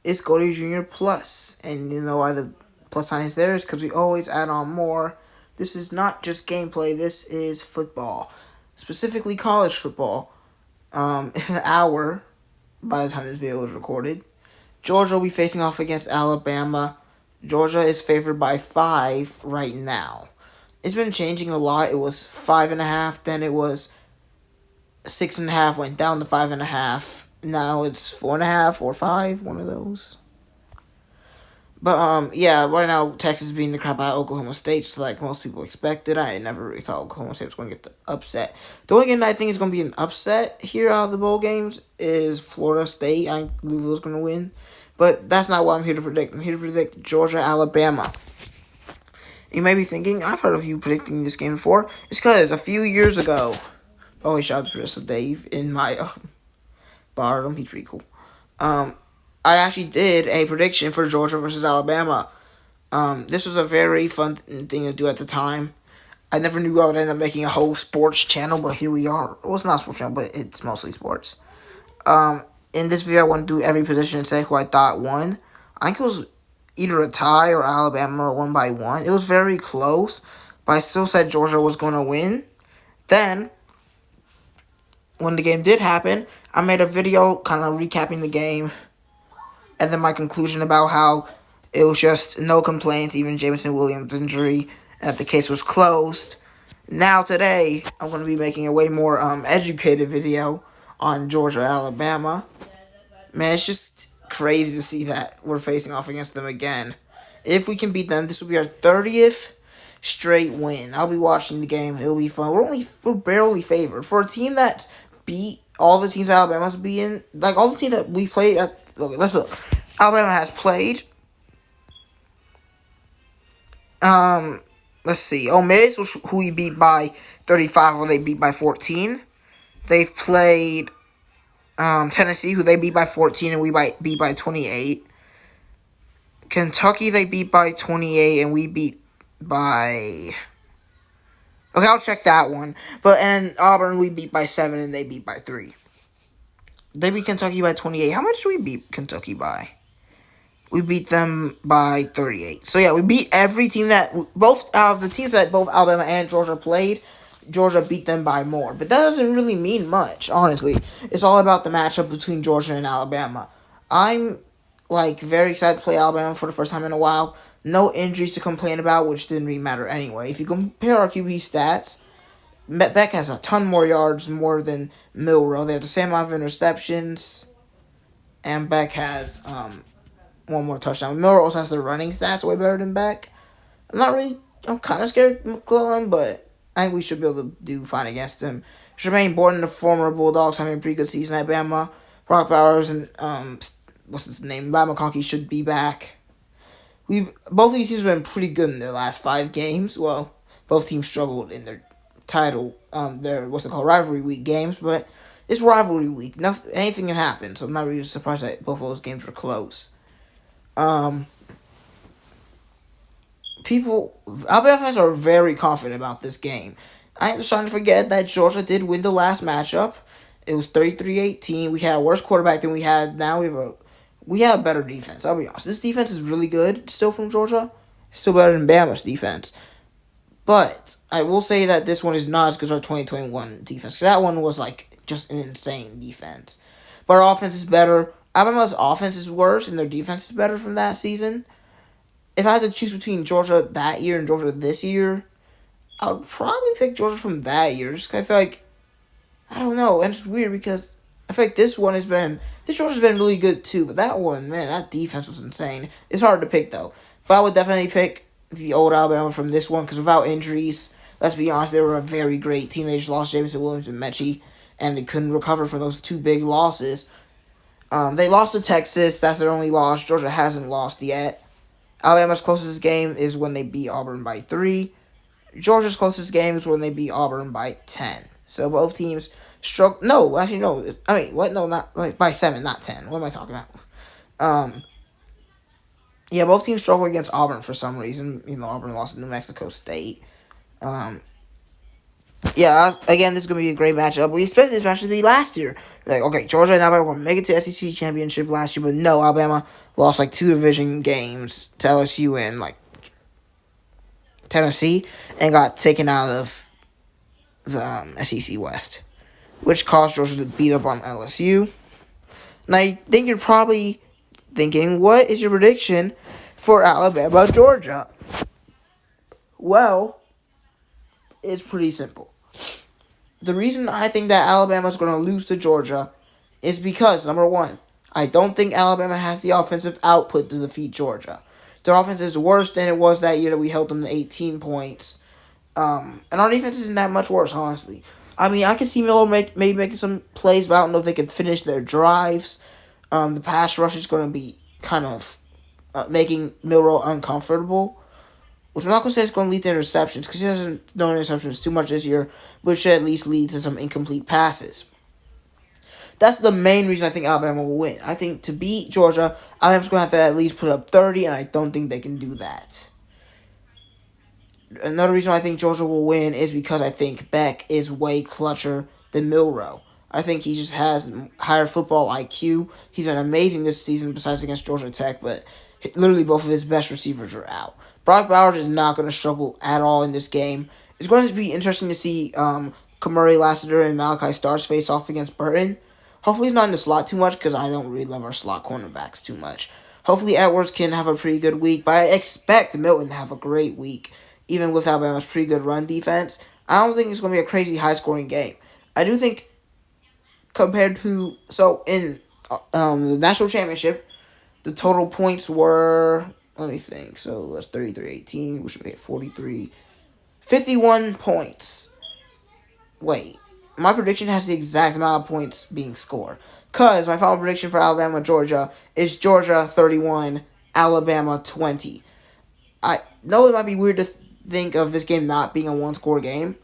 it's Goldie Junior Plus, and you know why the plus sign is there is because we always add on more. This is not just gameplay. This is football, specifically college football. In an hour, by the time this video is recorded, Georgia will be facing off against Alabama. Georgia is favored by 5 right now. It's been changing a lot. It was 5.5, then it was 6.5, went down to 5.5. Now it's 4.5 or 5, one of those. But yeah, right now Texas is beating the crap out of Oklahoma State, just like most people expected. I never really thought Oklahoma State was going to get the upset. The only game that I think is going to be an upset here out of the bowl games is Florida State. I believe it was going to win, but that's not what I'm here to predict. I'm here to predict Georgia Alabama. You may be thinking, I've heard of you predicting this game before. It's because a few years ago, always shout out to Professor Dave in my bar. He's pretty cool. I actually did a prediction for Georgia versus Alabama. This was a very fun thing to do at the time. I never knew I would end up making a whole sports channel, but here we are. Well, it's not a sports channel, but it's mostly sports. In this video, I want to do every position and say who I thought won. I think it was either a tie or Alabama won by 1. It was very close, but I still said Georgia was going to win. Then, when the game did happen, I made a video kind of recapping the game, and then my conclusion about how it was just no complaints, even Jameson Williams' injury, and that the case was closed. Now today, I'm going to be making a way more educated video on Georgia, Alabama. Man, it's just crazy to see that we're facing off against them again. If we can beat them, this will be our 30th straight win. I'll be watching the game. It'll be fun. We're barely favored for a team that's beat all the teams Alabama's beaten. Like all the teams that we played. Let's look. Alabama has played. Let's see. Ole Miss, who we beat by 35, or they beat by 14. They've played Tennessee, who they beat by 14, and we beat by 28. Kentucky, they beat by 28, and we beat by... Okay, I'll check that one. And Auburn, we beat by 7, and they beat by 3. They beat Kentucky by 28. How much did we beat Kentucky by? We beat them by 38. So, yeah, we beat every team that... Both out of the teams that both Alabama and Georgia played, Georgia beat them by more. But that doesn't really mean much, honestly. It's all about the matchup between Georgia and Alabama. I'm, very excited to play Alabama for the first time in a while. No injuries to complain about, which didn't really matter anyway. If you compare our QB stats, Beck has a ton more yards, more than Milrow. They have the same amount of interceptions, and Beck has one more touchdown. Milrow also has the running stats way better than Beck. I'm kind of scared of McClellan, but I think we should be able to do fine against him. Jermaine Borden, the former Bulldogs, having a pretty good season at Bama. Brock Bowers and, what's his name? Matt McConkey should be back. Both of these teams have been pretty good in their last 5 games. Well, both teams struggled in their title, their, rivalry week games, but it's rivalry week. Anything can happen, so I'm not really surprised that both of those games were close. Alabama fans are very confident about this game. I am starting to forget that Georgia did win the last matchup. It was 33-18. We had a worse quarterback than we had. Now we have a better defense. I'll be honest. This defense is really good still from Georgia. It's still better than Bama's defense. But I will say that this one is not as good as our 2021 defense. That one was just an insane defense. But our offense is better. Alabama's offense is worse and their defense is better from that season. If I had to choose between Georgia that year and Georgia this year, I would probably pick Georgia from that year. Just 'cause I feel like, I don't know, and it's weird because I feel like this Georgia's been really good too, but that one, man, that defense was insane. It's hard to pick though. But I would definitely pick the old Alabama from this one because without injuries, let's be honest, they were a very great team. They just lost Jameson Williams and Mechie, and they couldn't recover from those 2 big losses. They lost to Texas. That's their only loss. Georgia hasn't lost yet. Alabama's closest game is when they beat Auburn by 3. Georgia's closest game is when they beat Auburn by 10. So both teams struggle. No, actually, no. I mean, what? No, not by 7, not 10. What am I talking about? Yeah, both teams struggle against Auburn for some reason. Auburn lost to New Mexico State. Yeah, again, this is going to be a great matchup. We expected this match to be last year. Like, okay, Georgia and Alabama were going to make it to SEC championship last year, but no, Alabama lost like 2 division games to LSU and like Tennessee and got taken out of the SEC West, which caused Georgia to beat up on LSU. Now, I think you're probably thinking, what is your prediction for Alabama, Georgia? Well, it's pretty simple. The reason I think that Alabama is going to lose to Georgia is because, number one, I don't think Alabama has the offensive output to defeat Georgia. Their offense is worse than it was that year that we held them to 18 points. And our defense isn't that much worse, honestly. I mean, I can see Miller maybe making some plays, but I don't know if they can finish their drives. The pass rush is going to be kind of making Milrow uncomfortable, which I'm not going to say is going to lead to interceptions because he hasn't thrown interceptions too much this year, but should at least lead to some incomplete passes. That's the main reason I think Alabama will win. I think to beat Georgia, Alabama's going to have to at least put up 30, and I don't think they can do that. Another reason I think Georgia will win is because I think Beck is way clutcher than Milrow. I think he just has higher football IQ. He's been amazing this season besides against Georgia Tech, but literally both of his best receivers are out. Brock Bowers is not going to struggle at all in this game. It's going to be interesting to see Kamari Lassiter and Malachi Starks face off against Burton. Hopefully he's not in the slot too much because I don't really love our slot cornerbacks too much. Hopefully Edwards can have a pretty good week, but I expect Milton to have a great week, even with Alabama's pretty good run defense. I don't think it's going to be a crazy high-scoring game. I do think compared to... So, in the national championship, the total points were... Let me think. So, that's 33-18, which would be 43... 51 points. Wait. My prediction has the exact amount of points being scored. Because my final prediction for Alabama, Georgia is Georgia 31, Alabama 20. I know it might be weird to think of this game not being a one-score game.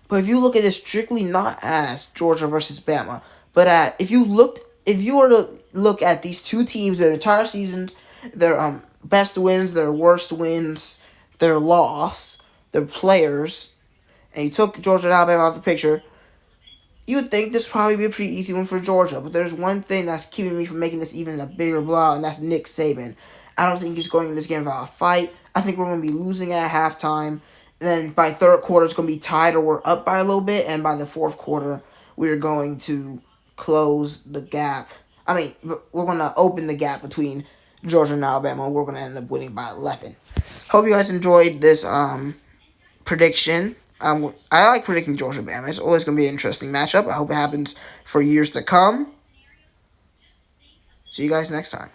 But if you look at this strictly not as Georgia versus Bama, but if you were to look at these two teams, their entire seasons, their best wins, their worst wins, their loss, their players, and you took Georgia and Alabama out of the picture, you would think this would probably be a pretty easy one for Georgia. But there's one thing that's keeping me from making this even a bigger blowout, and that's Nick Saban. I don't think he's going in this game without a fight. I think we're going to be losing at halftime. And then by third quarter, it's going to be tied or we're up by a little bit. And by the fourth quarter, we're going to close the gap. I mean, we're going to open the gap between Georgia and Alabama. We're going to end up winning by 11. Hope you guys enjoyed this prediction. I like predicting Georgia Bama. It's always going to be an interesting matchup. I hope it happens for years to come. See you guys next time.